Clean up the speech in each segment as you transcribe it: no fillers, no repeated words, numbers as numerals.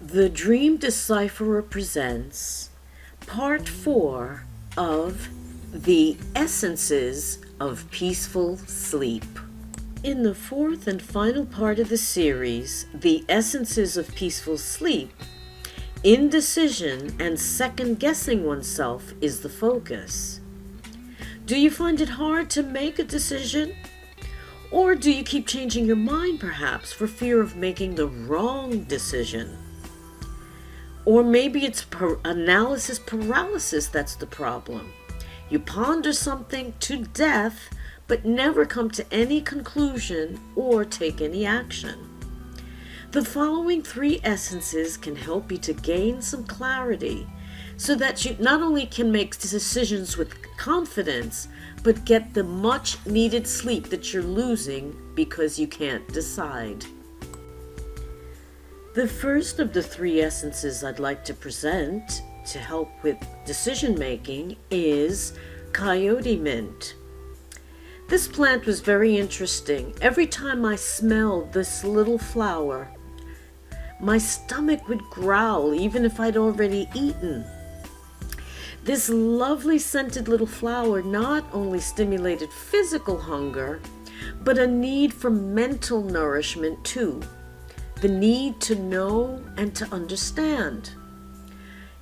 The Dream Decipherer presents Part 4 of The Essences of Peaceful Sleep. In the fourth and final part of the series, The Essences of Peaceful Sleep, indecision and second-guessing oneself is the focus. Do you find it hard to make a decision? Or do you keep changing your mind perhaps for fear of making the wrong decision? Or maybe it's analysis paralysis that's the problem. You ponder something to death, but never come to any conclusion or take any action. The following 3 essences can help you to gain some clarity so that you not only can make decisions with confidence, but get the much needed sleep that you're losing because you can't decide. The first of the 3 essences I'd like to present to help with decision making is Coyote Mint. This plant was very interesting. Every time I smelled this little flower, my stomach would growl even if I'd already eaten. This lovely scented little flower not only stimulated physical hunger, but a need for mental nourishment too. The need to know and to understand.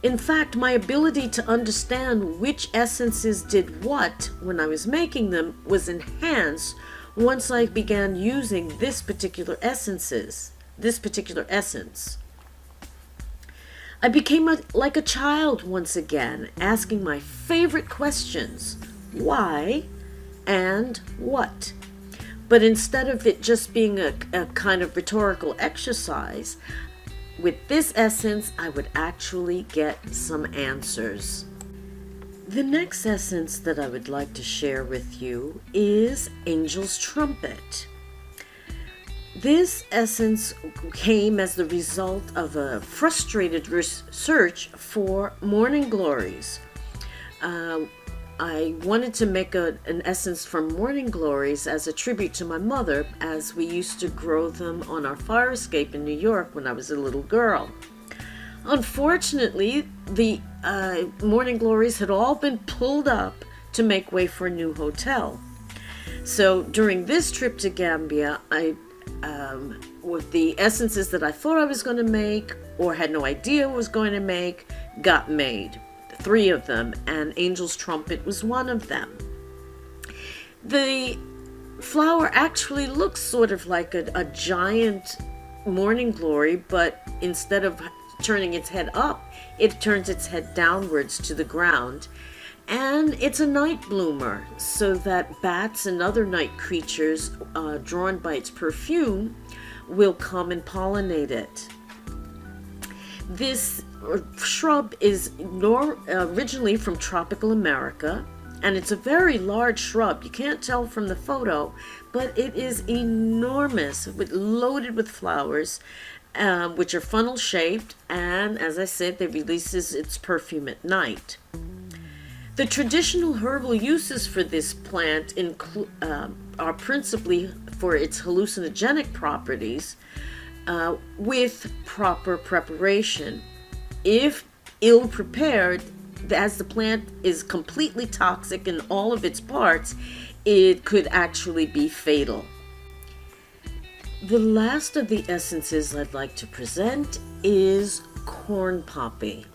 In fact, my ability to understand which essences did what when I was making them was enhanced once I began using this particular essence. I became like a child once again, asking my favorite questions, why and what? But instead of it just being a kind of rhetorical exercise, with this essence, I would actually get some answers. The next essence that I would like to share with you is Angel's Trumpet. This essence came as the result of a frustrated search for morning glories. I wanted to make an essence from morning glories as a tribute to my mother, as we used to grow them on our fire escape in New York when I was a little girl. Unfortunately, the morning glories had all been pulled up to make way for a new hotel. So during this trip to Gambia, with the essences that I thought I was going to make or had no idea was going to make, got made. 3 of them, and Angel's Trumpet was one of them. The flower actually looks sort of like a giant morning glory, but instead of turning its head up, it turns its head downwards to the ground. And it's a night bloomer, so that bats and other night creatures, drawn by its perfume, will come and pollinate it. This shrub is originally from tropical America, and it's a very large shrub. You can't tell from the photo, but it is enormous, loaded with flowers, which are funnel shaped, and as I said, it releases its perfume at night. The traditional herbal uses for this plant are principally for its hallucinogenic properties, with proper preparation. If ill prepared, as the plant is completely toxic in all of its parts, it could actually be fatal. The last of the essences I'd like to present is corn poppy.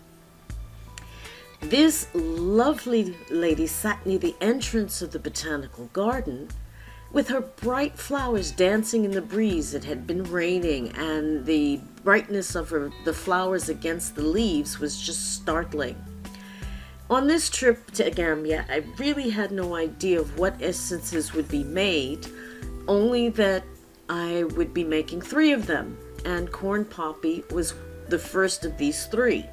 This lovely lady sat near the entrance of the botanical garden with her bright flowers dancing in the breeze. It had been raining, and the brightness of the flowers against the leaves was just startling. On this trip to Gambia, I really had no idea of what essences would be made, only that I would be making 3 of them, and corn poppy was the first of these 3.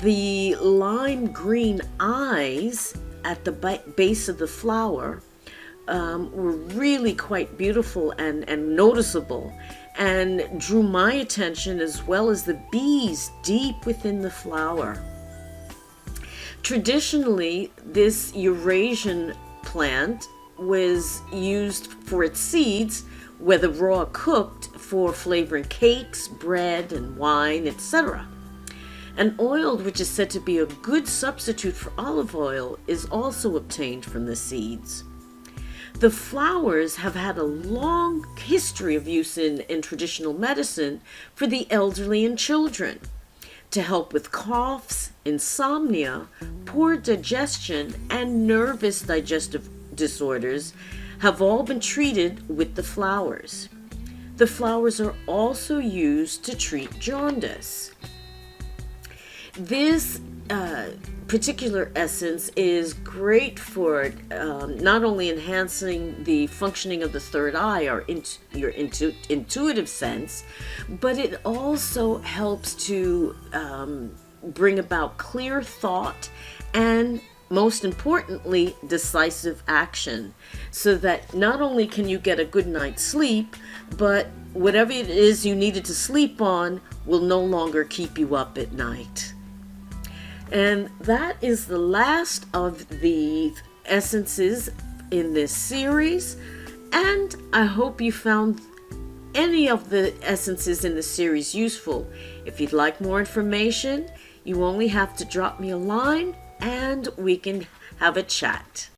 The lime green eyes at the base of the flower were really quite beautiful and noticeable, and drew my attention, as well as the bees deep within the flower. Traditionally, this Eurasian plant was used for its seeds, whether raw or cooked, for flavoring cakes, bread, and wine, etc. An oil which is said to be a good substitute for olive oil is also obtained from the seeds. The flowers have had a long history of use in traditional medicine for the elderly and children to help with coughs, insomnia, poor digestion, and nervous digestive disorders have all been treated with the flowers. The flowers are also used to treat jaundice. This particular essence is great for not only enhancing the functioning of the third eye or your intuitive sense, but it also helps to bring about clear thought and, most importantly, decisive action, so that not only can you get a good night's sleep, but whatever it is you needed to sleep on will no longer keep you up at night. And that is the last of the essences in this series, and I hope you found any of the essences in the series useful. If you'd like more information, you only have to drop me a line and we can have a chat.